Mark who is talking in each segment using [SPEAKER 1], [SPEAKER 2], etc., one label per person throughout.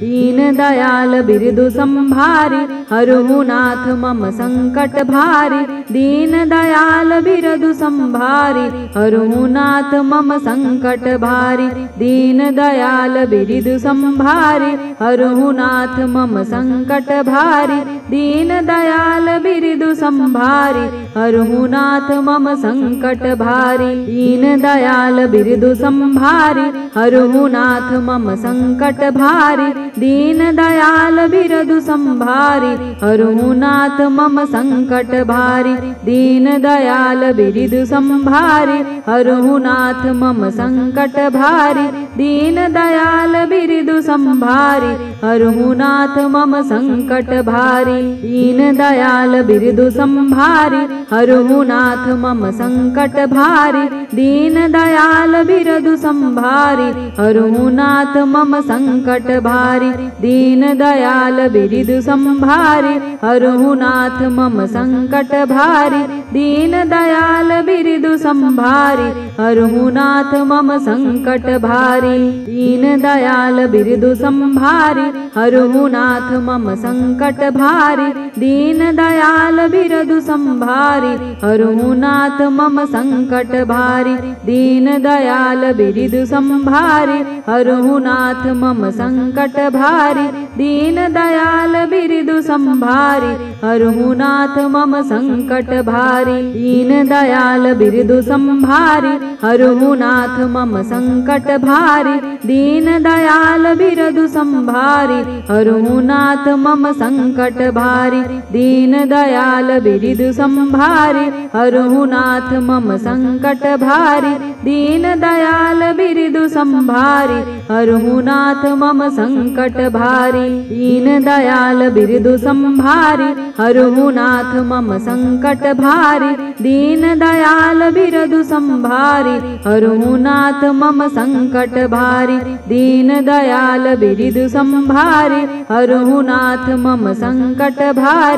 [SPEAKER 1] दीन दयाल बिरदु संभारी हरहु नाथ मम संकट भारी। दीन दयाल बिरदु संभारी हरहु नाथ मम संकट भारी। दीन दयाल बिरदु संभारी हरहु नाथ मम संकट भारी। दीन दयाल बिरदु संभारी हरहु नाथ मम संकट भारी। दीन दयाल बिरदु संभारी हरहु नाथ मम संकट भारी। दीन दयाल बिरदु संभारी हरहु नाथ मम संकट भारी। दीन दयाल बिरदु संभारी हरहु नाथ मम संकट भारी। दीन दयाल बिरदु संभारी हरहु नाथ मम संकट भारी। दीन दयाल बिरदु संभारी हरहु नाथ मम संकट भारी। दीन दयाल बिरदु संभारी हरहु नाथ मम संकट भारी। दीन दयाल बिरदु संभारी हरहु नाथ मम संकट भारी। दीन दयाल बिरदु संभारी हरहु नाथ मम संकट भारी। दीन दयाल बिरदु संभारी हरहु नाथ मम संकट भारी। दीन दयाल बिरदु संभारी हरहु नाथ मम संकट भारी। दीन दयाल बिरदु संभारी हरहु नाथ मम संकट भारी। दीन दयाल बिरदु संभारी हरहु नाथ मम संकट भारी। दीन दयाल बिरदु संभारी हरहु नाथ मम संकट भारी। दीन दयाल बिरदु संभारी हरहु नाथ मम संकट भारी। दीन दयाल बिरदु संभारी हरहु नाथ मम संकट भारी। दीन दयाल बिरदु संभारी हरहु नाथ मम संकट भारी। दीन दयाल बिरदु संभारी हरहु नाथ मम संकट भारी। दीन दयाल बिरदु संभारी हरहु नाथ मम संकट भारी। दीन दयाल बिरदु संभारी हरहु नाथ मम संकट भारी। दीन दयाल बिरदु संभारी हरहु नाथ मम संकट भारी।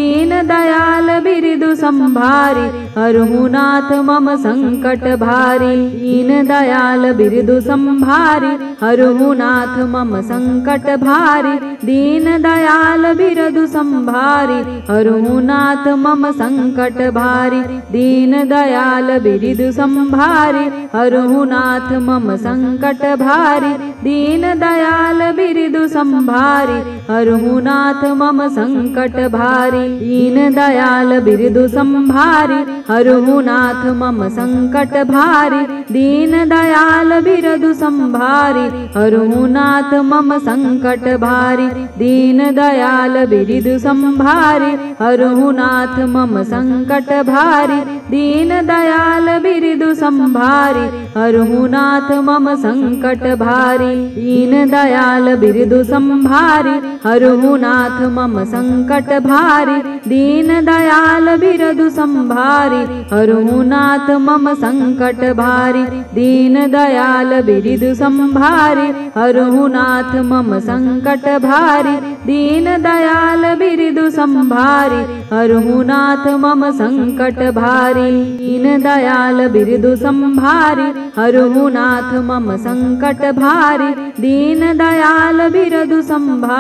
[SPEAKER 1] दीन दयाल बिरदु संभारी हरहु नाथ मम संकट भारी। दीन दयाल बिरदु संभारी हरहु नाथ मम संकट भारी। दीन दयाल बिरदु संभारी हरहु नाथ मम संकट भारी। दीन दयाल बिरदु संभारी हरहु नाथ मम संकट भारी। दीन दयाल बिरदु संभारी हरहु नाथ मम संकट भारी। दीन दयाल बिरदु संभारी हरहु नाथ मम संकट भारी। दीन दयाल बिरदु संभारी हरहु नाथ मम संकट भारी। दीन दयाल बिरदु संभारी हरहु नाथ मम संकट भारी। दीन दयाल बिरदु संभारी हरहु नाथ मम संकट भारी। दीन दयाल बिरदु संभारी हरहु नाथ मम संकट भारी। दीन दयाल बिरदु संभारी हरहु नाथ मम संकट भारी। दीन दयाल बिरदु संभारी हरहु नाथ मम संकट भारी। दीन दयाल बिरदु संभारी हरहु नाथ मम संकट भारी। दीन दयाल बिरदु संभारी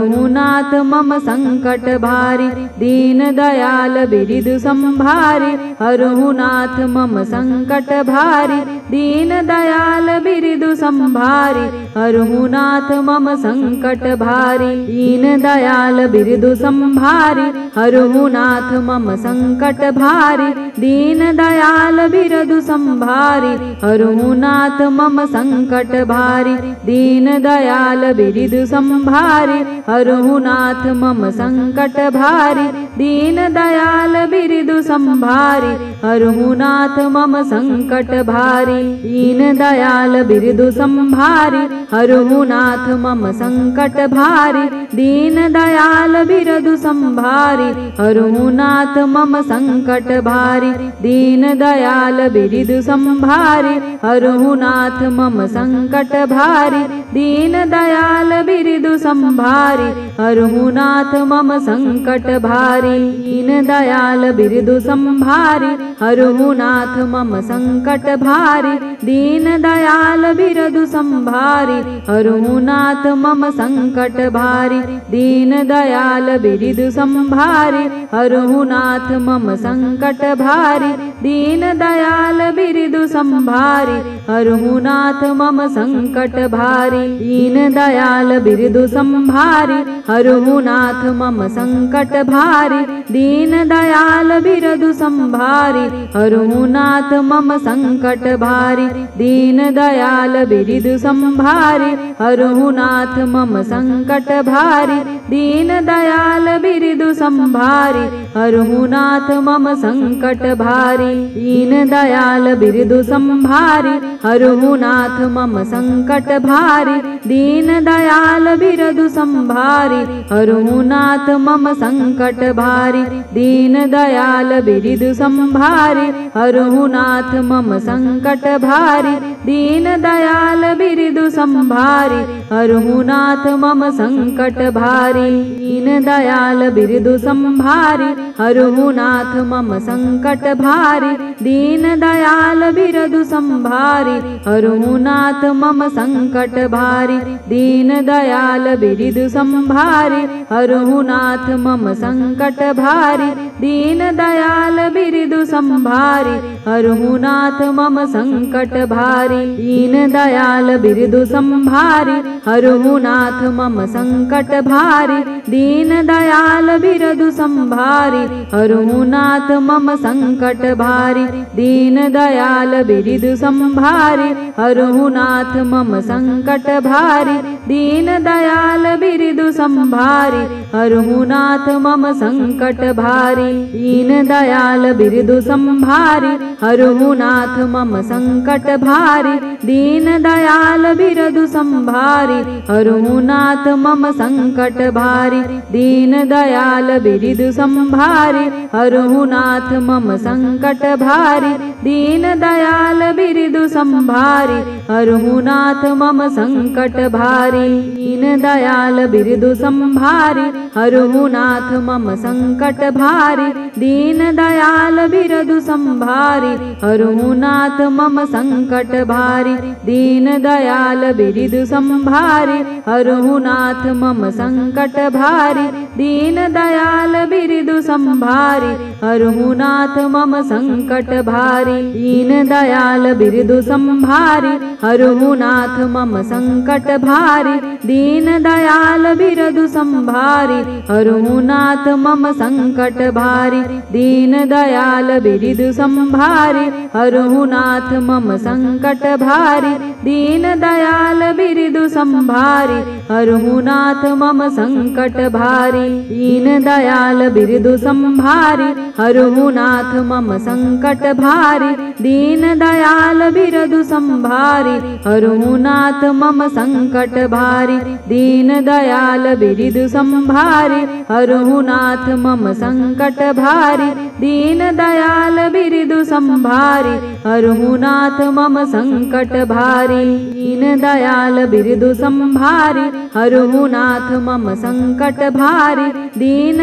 [SPEAKER 1] हरहु नाथ मम संकट भारी। दीन दयाल बिरदु संभारी हरहु नाथ मम संकट भारी। दीन दयाल बिरदु संभारी हरहु नाथ मम संकट भारी। दीन दयाल बिरदु संभारी हरहु नाथ मम संकट भारी। दीन दयाल बिरदु संभारी हरहु नाथ मम संकट भारी। दीन दयाल बिरदु संभारी हरहु नाथ मम संकट भारी। दीन दयाल बिरदु संभारी हरहु नाथ मम संकट भारी। दीन दयाल बिरदु संभारी हरहु नाथ मम संकट भारी। दीन दयाल बिरदु संभारी हरहु नाथ मम संकट भारी। दीन दयाल बिरदु संभारी हरहु नाथ मम संकट भारी। दीन दयाल बिरदु संभारी हरहुनाथ मम संकट भारी। दीन दयाल बिरदु संभारी हरहुनाथ मम संकट भारी। दीन दयाल बिरदु संभारी हरहुनाथ मम संकट भारी। दीन दयाल बिरदु संभारी हरहुनाथ मम संकट भारी। दीन दयाल बिरदु संभारी हरहुनाथ मम संकट भारी। दीन दयाल बिरदु संभारी हरहुनाथ मम संकट भारी। दीन दयाल बिरदु संभारी हरहुनाथ मम संकट भारी। दीन दयाल बिरदु संभारी हरहुनाथ मम संकट भारी। दीन दयाल बिरदु संभारी हरहुनाथ मम संकट भारी। दीन दयाल बिरदु संभारी हरहुनाथ मम संकट भारी। दीन दयाल बिरदु संभारी हरहुनाथ मम संकट भारी। दीन दयाल बिरदु संभारी हरहुनाथ मम संकट भारी। दीन दयाल बिरदु संभारी हरहुनाथ मम संकट भारी। दीन दयाल बिरदु संभारी हरहुनाथ मम संकट भारी। दीन दयाल बिरदु संभारी हरहुनाथ मम संकट भारी। दीन दयाल बिरदु संभारी हरहुनाथ मम संकट भारी। दीन दयाल बिरदु संभारी हरहुनाथ मम संकट भारी। दीन दयाल बिरदु संभारी हरहुनाथ मम संकट भारी। दीन दयाल बिरदु संभारी हरहुनाथ मम संकट भारी। दीन दयाल बिरदु संभारी हरहुनाथ मम संकट भारी। दीन दयाल बिरदु संभारी हरहुनाथ मम संकट भारी। दीन दयाल बिरदु संभारी हरहुनाथ मम संकट भारी। दीन दयाल बिरदु संभारी हरहुनाथ मम संकट भारी। दीन दयाल बिरदु संभारी हरहुनाथ मम संकट भारी। दीन दयाल बिरदु संभारी हरहुनाथ मम संकट भारी। दीन दयाल बिरदु संभारी हरहुनाथ मम संकट भारी। दीन दयाल बिरदु संभारी हरहुनाथ मम संकट भारी। दीन दयाल बिरदु संभारी हरहुनाथ मम संकट भारी। दीन दयाल बिरदु संभारी हरहुनाथ मम संकट भारी। दीन दयाल बिरदु संभारी हरहुनाथ मम संकट भारी। दीन दयाल बिरदु संभारी हरहुनाथ मम संकट भारी। दीन दयाल बिरदु संभारी हरहुनाथ मम संकट भारी। दीन दयाल बिरदु संभारी हरहुनाथ मम संकट भारी। दीन दयाल बिरदु संभारी हरहुनाथ मम संकट भारी। दीन दयाल बिरदु संभारी हरहुनाथ मम संकट भारी। दीन दयाल बिरदु संभारी हरहुनाथ मम संकट भारी। दीन दयाल बिरदु संभारी हरहुनाथ मम संकट भारी। दीन दयाल बिरदु संभारी हरहुनाथ मम संकट भारी। दीन दयाल बिरदु संभारी हरहुनाथ मम संकट भारी। दीन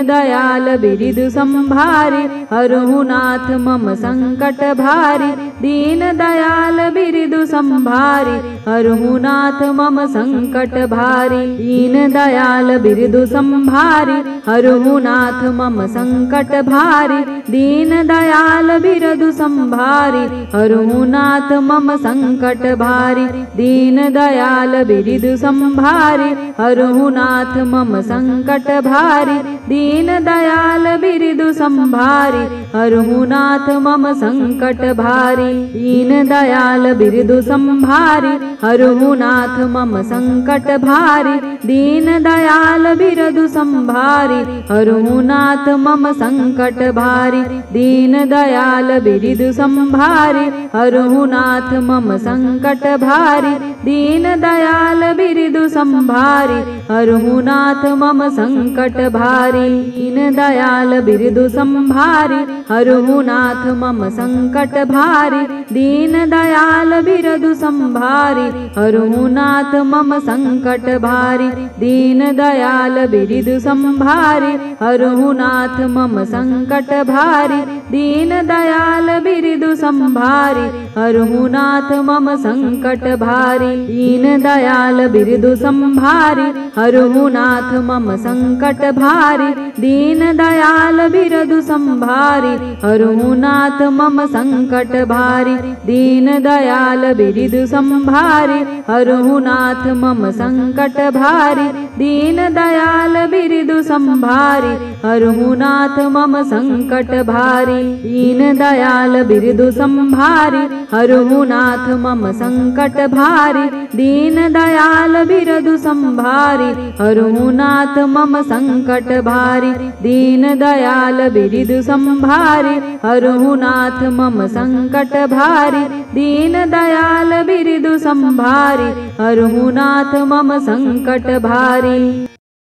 [SPEAKER 1] दयाल बिरदु संभारी हरहुनाथ मम संकट भारी। दीन दयाल बिरदु संभारी हरहुनाथ मम संकट भारी। दीन दयाल बिरदु संभारी हरहुनाथ मम संकट भारी। दीन दयाल बिरदु संभारी हरहुनाथ मम संकट भारी। दीन दयाल बिरदु संभारी हरहुनाथ मम संकट भारी। दीन दयाल बिरदु संभारी हरहुनाथ मम संकट भारी। दीन दयाल बिरदु संभारी हरहुनाथ मम संकट भारी। दीन दयाल बिरदु संभारी हरहुनाथ मम संकट भारी। दीन दयाल बिरदु संभारी हरहुनाथ मम संकट भारी। दीन दयाल बिरदु संभारी हरहुनाथ मम संकट भारी। दीन दयाल बिरदु संभारी हरहुनाथ मम संकट भारी। दीन दयाल बिरदु संभारी हरुनाथ मम संकट भारी दीन दयाल बिरदु संभारी हरुनाथ मम संकट भारी दीन दयाल बिरदु संभारी हरुनाथ मम संकट भारी दीन दयाल बिरदु संभारी हरुनाथ मम संकट भारी दीन दयाल बिरदु संभारी हरुनाथ मम संकट भारी दीन दयाल बिरदु संभारी हरुनाथ मम संकट भारी दीन दयाल बिरदु संभारी हरुनाथ मम संकट भारी दीन दयाल बिरदु संभारी हरुनाथ मम संकट भारी दीन दयाल बिरदु संभारी हरुनाथ मम संकट भारी दीन दयाल बिरदु संभारी हरुनाथ मम संकट भारी दीन दयाल बिरदु संभारी हरुनाथ मम संकट भारी।